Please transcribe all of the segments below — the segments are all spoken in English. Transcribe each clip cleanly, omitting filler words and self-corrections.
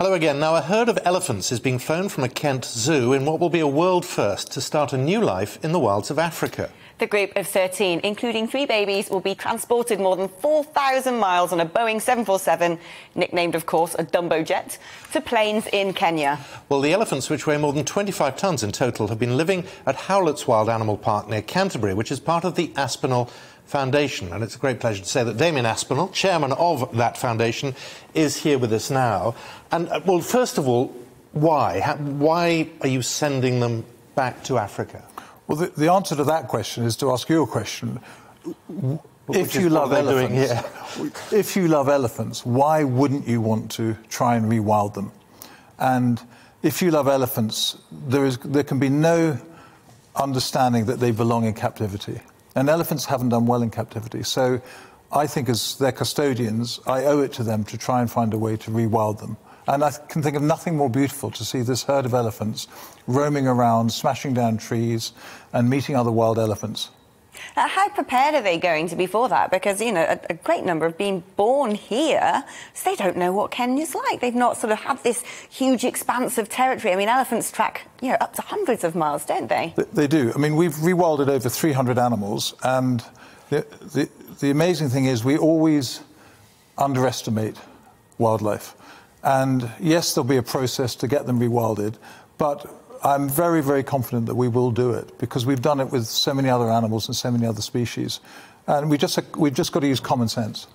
Hello again. Now, a herd of elephants is being flown from a Kent zoo in what will be a world first to start a new life in the wilds of Africa. The group of 13, including 3 babies, will be transported more than 4,000 miles on a Boeing 747, nicknamed, of course, a Dumbo jet, to plains in Kenya. Well, the elephants, which weigh more than 25 tonnes in total, have been living at Howlett's Wild Animal Park near Canterbury, which is part of the Aspinall Foundation. And it's a great pleasure to say that Damian Aspinall, chairman of that foundation, is here with us now. And, well, first of all, why? Why are you sending them back to Africa? Well, the answer to that question is to ask you a question. If you love elephants, why wouldn't you want to try and rewild them? And if you love elephants, there can be no understanding that they belong in captivity. And elephants haven't done well in captivity. So I think as their custodians, I owe it to them to try and find a way to rewild them. And I can think of nothing more beautiful to see this herd of elephants roaming around, smashing down trees and meeting other wild elephants. How prepared are they going to be for that? Because, you know, a great number have been born here, so they don't know what Kenya's like. They've not sort of had this huge expanse of territory. I mean, elephants track, you know, up to hundreds of miles, don't they? They do. I mean, we've rewilded over 300 animals, and the amazing thing is we always underestimate wildlife. And yes, there'll be a process to get them rewilded, but I'm very, very confident that we will do it because we've done it with so many other animals and so many other species. And we've just got to use common sense.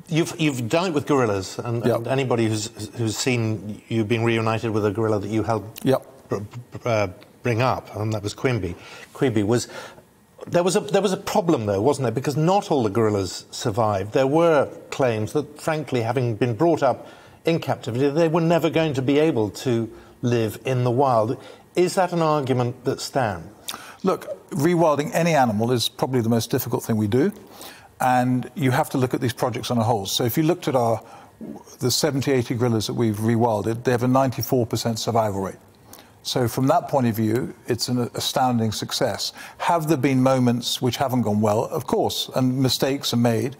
You've done it with gorillas, and, yep. and anybody who's seen you being reunited with a gorilla that you helped bring up, and that was Quimby. There was a problem, though, wasn't there? Because not all the gorillas survived. There were claims that, frankly, having been brought up in captivity, they were never going to be able to live in the wild. Is that an argument that stands? Look, rewilding any animal is probably the most difficult thing we do, and you have to look at these projects on a whole. So if you looked at the 70, 80 gorillas that we've rewilded, they have a 94% survival rate. So from that point of view, it's an astounding success. Have there been moments which haven't gone well? Of course, and mistakes are made,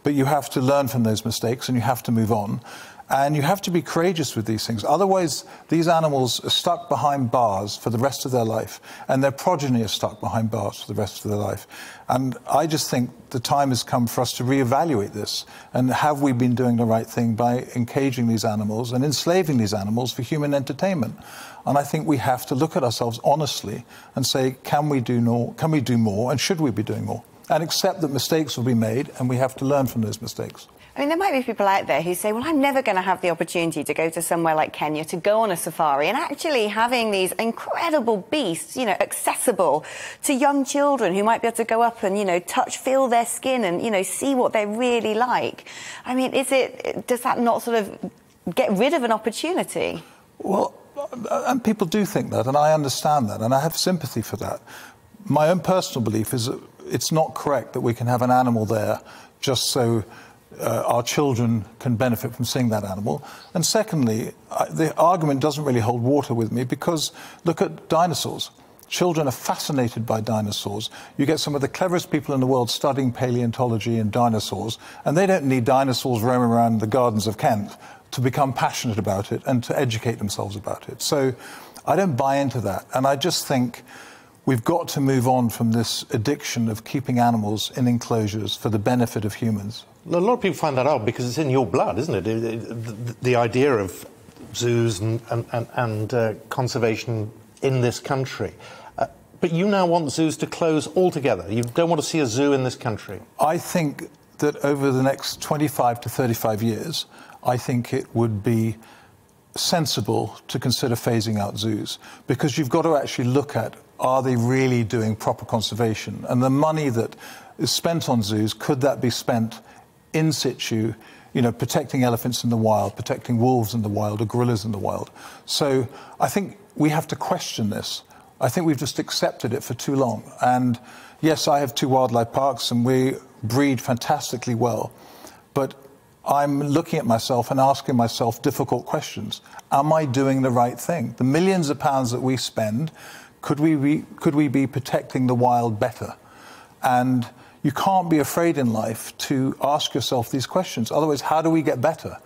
but you have to learn from those mistakes and you have to move on. And you have to be courageous with these things. Otherwise, these animals are stuck behind bars for the rest of their life, and their progeny are stuck behind bars for the rest of their life. And I just think the time has come for us to reevaluate this. And have we been doing the right thing by engaging these animals and enslaving these animals for human entertainment? And I think we have to look at ourselves honestly and say, can we do more? Can we do more? And should we be doing more? And accept that mistakes will be made, and we have to learn from those mistakes. I mean, there might be people out there who say, well, I'm never going to have the opportunity to go to somewhere like Kenya, to go on a safari, and actually having these incredible beasts, you know, accessible to young children who might be able to go up and, you know, touch, feel their skin and, you know, see what they're really like. I mean, does that not sort of get rid of an opportunity? Well, and people do think that, and I understand that, and I have sympathy for that. My own personal belief is that it's not correct that we can have an animal there just so our children can benefit from seeing that animal. And secondly, the argument doesn't really hold water with me because look at dinosaurs. Children are fascinated by dinosaurs. You get some of the cleverest people in the world studying paleontology and dinosaurs, and they don't need dinosaurs roaming around the gardens of Kent to become passionate about it and to educate themselves about it. So I don't buy into that. And I just think we've got to move on from this addiction of keeping animals in enclosures for the benefit of humans. A lot of people find that out because it's in your blood, isn't it? The idea of zoos and conservation in this country. But you now want zoos to close altogether. You don't want to see a zoo in this country. I think that over the next 25 to 35 years, I think it would be sensible to consider phasing out zoos because you've got to actually look at, are they really doing proper conservation? And the money that is spent on zoos, could that be spent in situ, you know, protecting elephants in the wild, protecting wolves in the wild, or gorillas in the wild? So I think we have to question this. I think we've just accepted it for too long. And yes, I have 2 wildlife parks and we breed fantastically well, but I'm looking at myself and asking myself difficult questions. Am I doing the right thing? The millions of pounds that we spend, could we be protecting the wild better? And you can't be afraid in life to ask yourself these questions. Otherwise, how do we get better?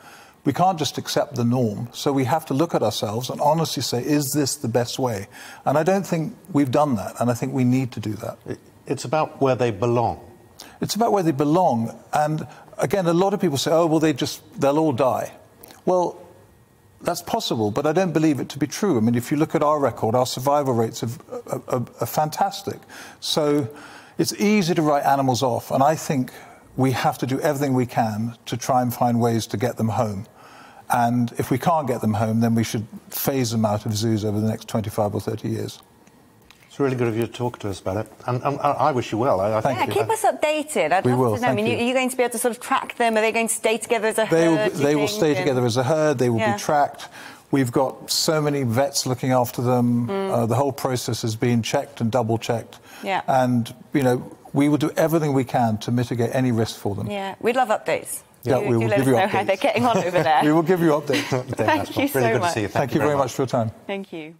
we can't just accept the norm. So we have to look at ourselves and honestly say, is this the best way? And I don't think we've done that, and I think we need to do that. It's about where they belong. It's about where they belong. And again, a lot of people say, oh, well, they'll all die. Well, that's possible, but I don't believe it to be true. I mean, if you look at our record, our survival rates are fantastic. So it's easy to write animals off, and I think we have to do everything we can to try and find ways to get them home. And if we can't get them home, then we should phase them out of zoos over the next 25 or 30 years. It's really good of you to talk to us about it, and I wish you well. Thank you. Keep us updated. I'd love to know. I mean, are you going to be able to sort of track them? Are they going to stay together as a herd? They will stay together as a herd. They will be tracked. We've got so many vets looking after them. The whole process is being checked and double-checked. Yeah. And, you know, we will do everything we can to mitigate any risk for them. Yeah, we'd love updates. Yeah, we will let give us you know updates. how they're getting on over there. We will give you updates. Thank you so much. To see you. Thank you very much for your time. Thank you.